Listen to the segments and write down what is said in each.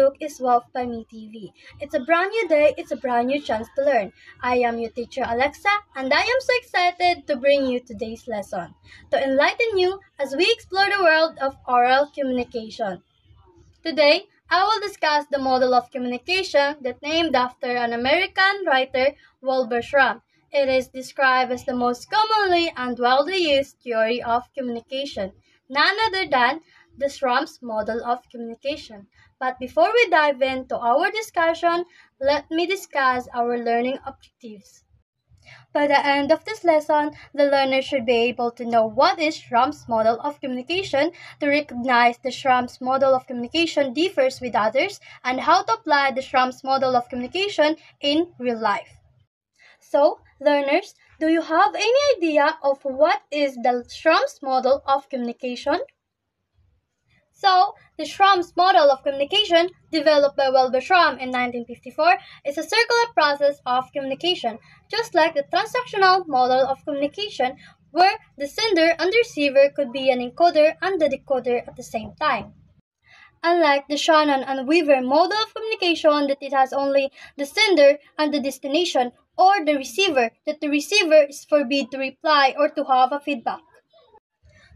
book is Wealth by Me TV. It's a brand new day, it's a brand new chance to learn. I am your teacher Alexa, and I am so excited to bring you today's lesson, to enlighten you as we explore the world of oral communication. Today, I will discuss the model of communication that's named after an American writer, Wilbur Schramm. It is described as the most commonly and widely used theory of communication, none other than the Schramm's model of communication. But before we dive into our discussion, let me discuss our learning objectives. By the end of this lesson, the learner should be able to know what is Schramm's model of communication, to recognize the Schramm's model of communication differs with others, and how to apply the Schramm's model of communication in real life. So, learners, do you have any idea of what is the Schramm's model of communication? So, the Schramm's model of communication, developed by Wilbur Schramm in 1954, is a circular process of communication, just like the transactional model of communication, where the sender and the receiver could be an encoder and the decoder at the same time. Unlike the Shannon and Weaver model of communication, that it has only the sender and the destination, or the receiver, that the receiver is forbid to reply or to have a feedback.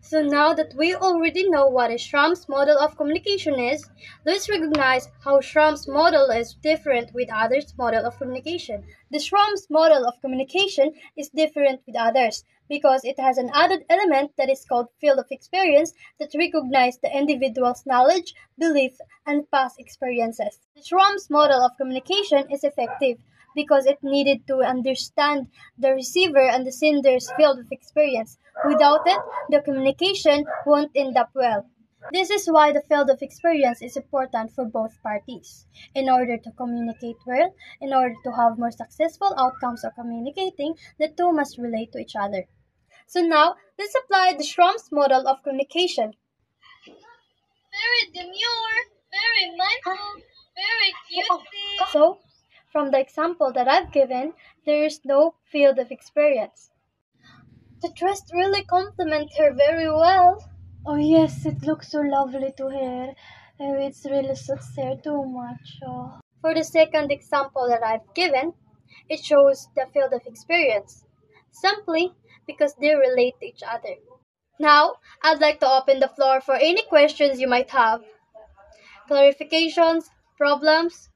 So now that we already know what a Schramm's model of communication is, let's recognize how Schramm's model is different with others' model of communication. The Schramm's model of communication is different with others because it has an added element that is called field of experience that recognizes the individual's knowledge, belief, and past experiences. The Schramm's model of communication is effective because it needed to understand the receiver and the sender's field of experience. Without it, the communication won't end up well. This is why the field of experience is important for both parties. In order to communicate well, in order to have more successful outcomes of communicating, the two must relate to each other. So now, let's apply the Schramm's model of communication. Very demure, very mindful, very cutesy. So, from the example that I've given, there is no field of experience. The dress really complements her very well. Oh yes, it looks so lovely to her. It really suits her too much. Oh. For the second example that I've given, it shows the field of experience, simply because they relate to each other. Now, I'd like to open the floor for any questions you might have. Clarifications, problems?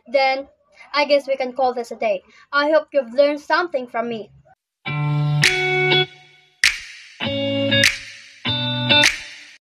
Then, I guess we can call this a day. I hope you've learned something from me.